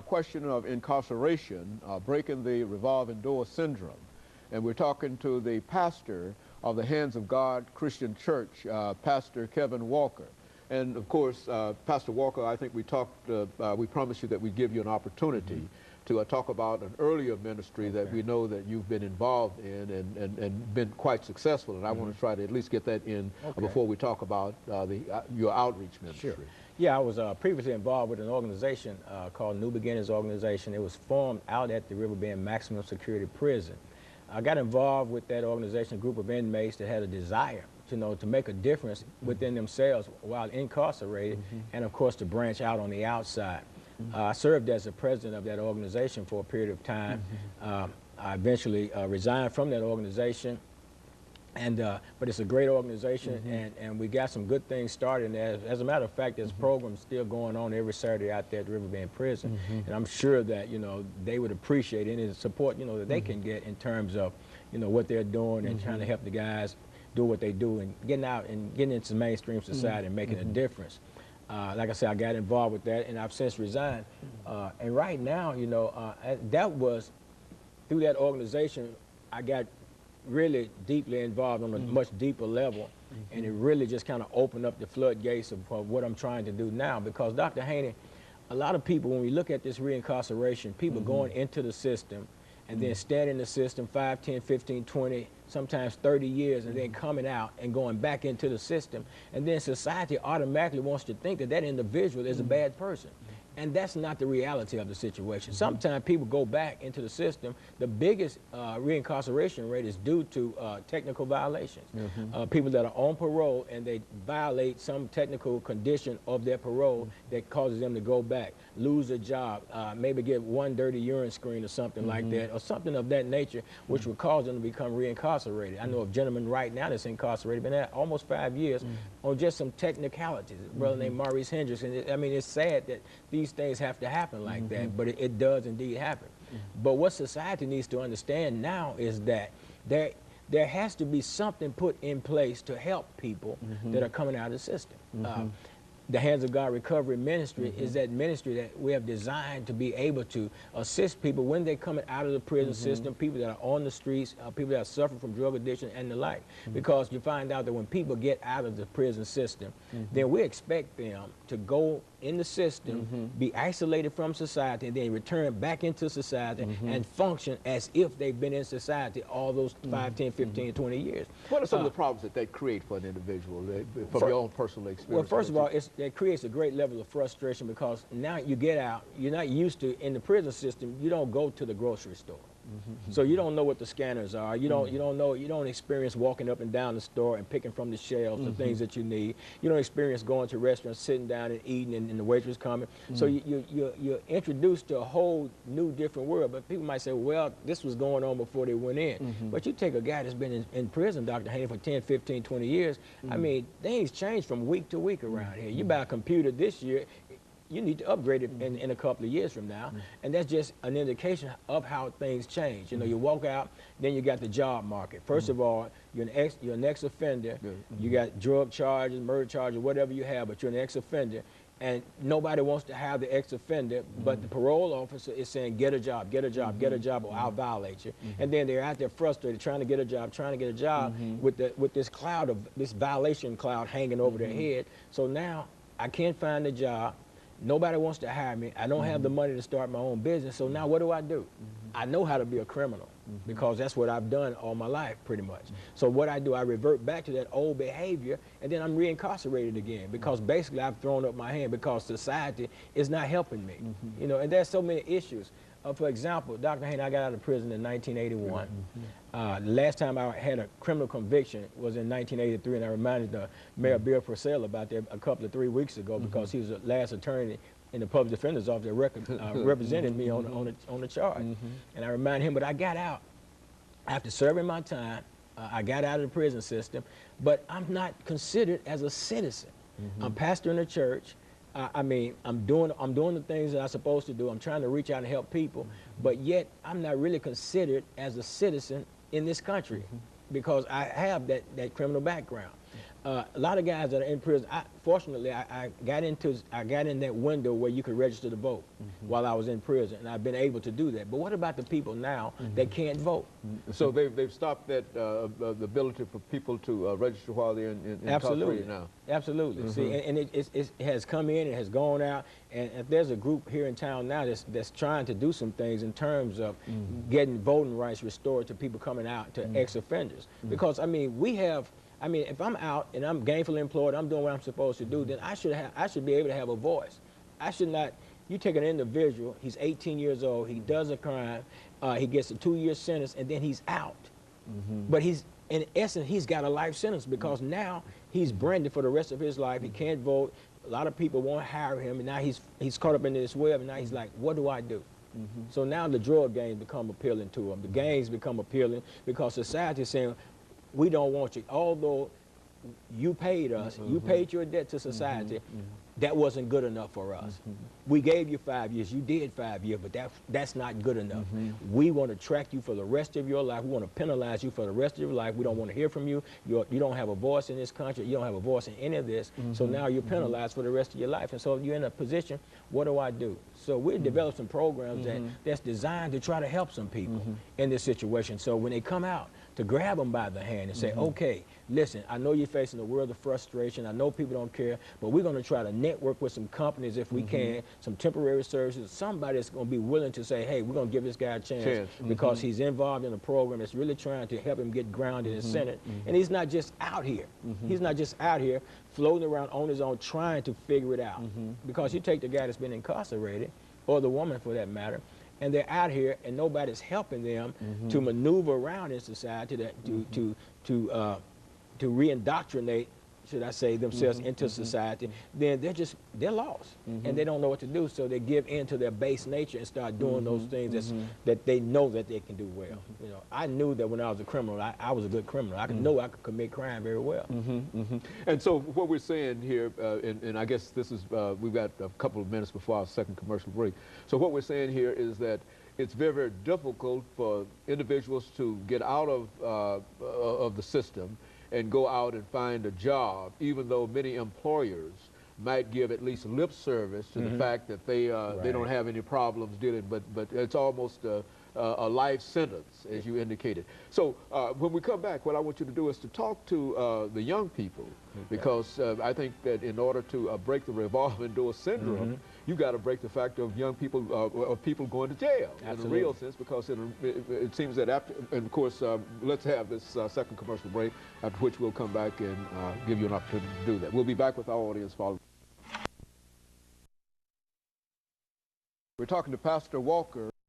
question of incarceration, breaking the revolving door syndrome. And we're talking to the pastor of the Hands of God Christian Church, Pastor Kevin Walker. And of course, Pastor Walker, I think we promised you that we'd give you an opportunity to talk about an earlier ministry that we know that you've been involved in and been quite successful. And I want to try to at least get that in before we talk about your outreach ministry. Sure. Yeah, I was previously involved with an organization called New Beginnings Organization. It was formed out at the Riverbend Maximum Security Prison. I got involved with that organization, a group of inmates that had a desire to make a difference within themselves while incarcerated, and of course to branch out on the outside. I served as the president of that organization for a period of time. I eventually resigned from that organization, and but it's a great organization, and we got some good things started. And as a matter of fact, there's programs still going on every Saturday out there at the Riverbend Prison, and I'm sure that they would appreciate any support that they can get in terms of what they're doing and trying to help the guys do what they do and getting out and getting into mainstream society and making a difference. Like I said, I got involved with that, and I've since resigned. And right now, that was through that organization, I got really deeply involved on a much deeper level, and it really just kind of opened up the floodgates of what I'm trying to do now. Because Dr. Haney, a lot of people, when we look at this reincarceration, people going into the system and then staying in the system 5, 10, 15, 20, sometimes 30 years, and then coming out and going back into the system. And then society automatically wants to think that that individual is a bad person. And that's not the reality of the situation. Sometimes people go back into the system. The biggest reincarceration rate is due to technical violations. People that are on parole and they violate some technical condition of their parole that causes them to go back, lose a job, maybe get one dirty urine screen or something like that, or something of that nature, which would cause them to become reincarcerated. I know a gentleman right now that's incarcerated, been there almost 5 years on just some technicalities. A brother named Maurice Hendricks. And I mean, it's sad that these things have to happen like that, but it does indeed happen. But what society needs to understand now is that there has to be something put in place to help people that are coming out of the system. The Hands of God Recovery Ministry is that ministry that we have designed to be able to assist people when they're coming out of the prison system, people that are on the streets, people that are suffering from drug addiction and the like. Because you find out that when people get out of the prison system, then we expect them to go in the system, be isolated from society, and then return back into society and function as if they've been in society all those 5, 10, 15, 20 years. What are some of the problems that they create for an individual from your own personal experience? Well, first of all, it creates a great level of frustration because now you get out, you're not used to, in the prison system, you don't go to the grocery store. So you don't know what the scanners are. You don't experience walking up and down the store and picking from the shelves the things that you need. You don't experience going to restaurants, sitting down and eating, and the waitress coming. So you're introduced to a whole new different world. But people might say, well, this was going on before they went in. But you take a guy that's been in prison, Dr. Haney, for 10, 15, 20 years. I mean, things change from week to week around here. You buy a computer this year, you need to upgrade it in a couple of years from now. And that's just an indication of how things change. You walk out, then you got the job market. First of all, you're an ex-offender. You got drug charges, murder charges, whatever you have, but you're an ex-offender. And nobody wants to have the ex-offender, but the parole officer is saying, get a job, get a job, get a job, or I'll violate you. And then they're out there frustrated, trying to get a job, with this cloud of, this violation cloud hanging over their head. So now I can't find a job. Nobody wants to hire me. I don't have the money to start my own business. So now what do? I know how to be a criminal because that's what I've done all my life, pretty much. So what I do, I revert back to that old behavior, and then I'm reincarcerated again because basically I've thrown up my hand because society is not helping me. And there's so many issues. For example, Dr. Haney, I got out of prison in 1981. The last time I had a criminal conviction was in 1983, and I reminded Mayor Bill Purcell about that a couple of 3 weeks ago because he was the last attorney in the public defender's office that represented me on the charge. And I reminded him, but I got out after serving my time. I got out of the prison system, but I'm not considered as a citizen. I'm pastoring a church. I mean, I'm doing the things that I'm supposed to do. I'm trying to reach out and help people, but yet I'm not really considered as a citizen in this country because I have that criminal background. A lot of guys that are in prison. Fortunately, I got in that window where you could register to vote while I was in prison, and I've been able to do that. But what about the people now that can't vote? So they've stopped that the ability for people to register while they're in incarcerated now. Absolutely. See, and it has come in, it has gone out, and there's a group here in town now that's trying to do some things in terms of getting voting rights restored to people coming out, to ex-offenders. Because I mean, if I'm out and I'm gainfully employed, I'm doing what I'm supposed to do, then I should be able to have a voice. I should not. You take an individual, he's 18 years old, he does a crime, he gets a 2-year sentence, and then he's out. But in essence, he's got a life sentence because now he's branded for the rest of his life. He can't vote. A lot of people won't hire him, and now he's caught up in this web, and now he's like, what do I do? So now the drug gangs become appealing to him. The gangs become appealing because society is saying, we don't want you. Although you paid us, you paid your debt to society, that wasn't good enough for us. We gave you 5 years, you did 5 years, but that's not good enough. We want to track you for the rest of your life. We want to penalize you for the rest of your life. We don't want to hear from you. You don't have a voice in this country. You don't have a voice in any of this. So now you're penalized for the rest of your life. And so you're in a position, what do I do? So we developed some programs that's designed to try to help some people in this situation. So when they come out, to grab them by the hand and say, okay, listen, I know you're facing a world of frustration. I know people don't care, but we're going to try to network with some companies if we can, some temporary services, somebody that's going to be willing to say, hey, we're going to give this guy a chance because he's involved in a program that's really trying to help him get grounded and centered. And he's not just out here. He's not just out here floating around on his own trying to figure it out. Because you take the guy that's been incarcerated, or the woman for that matter, and they're out here and nobody's helping them to maneuver around in society to reindoctrinate, should I say, themselves into society, then they're lost and they don't know what to do. So they give in to their base nature and start doing those things that they know that they can do well. You know, I knew that when I was a criminal, I was a good criminal. I know I could commit crime very well. And so what we're saying here, and I guess this is, we've got a couple of minutes before our second commercial break. So what we're saying here is that it's very, very difficult for individuals to get out of the system and go out and find a job, even though many employers might give at least lip service to the fact that they don't have any problems dealing, but it's almost a life sentence, as you indicated. So when we come back, what I want you to do is to talk to the young people, because I think that in order to break the revolving door syndrome, you got to break the fact of young people, of people going to jail in a real sense, because it seems that after, and of course, let's have this second commercial break, after which we'll come back and give you an opportunity to do that. We'll be back with our audience following. We're talking to Pastor Walker.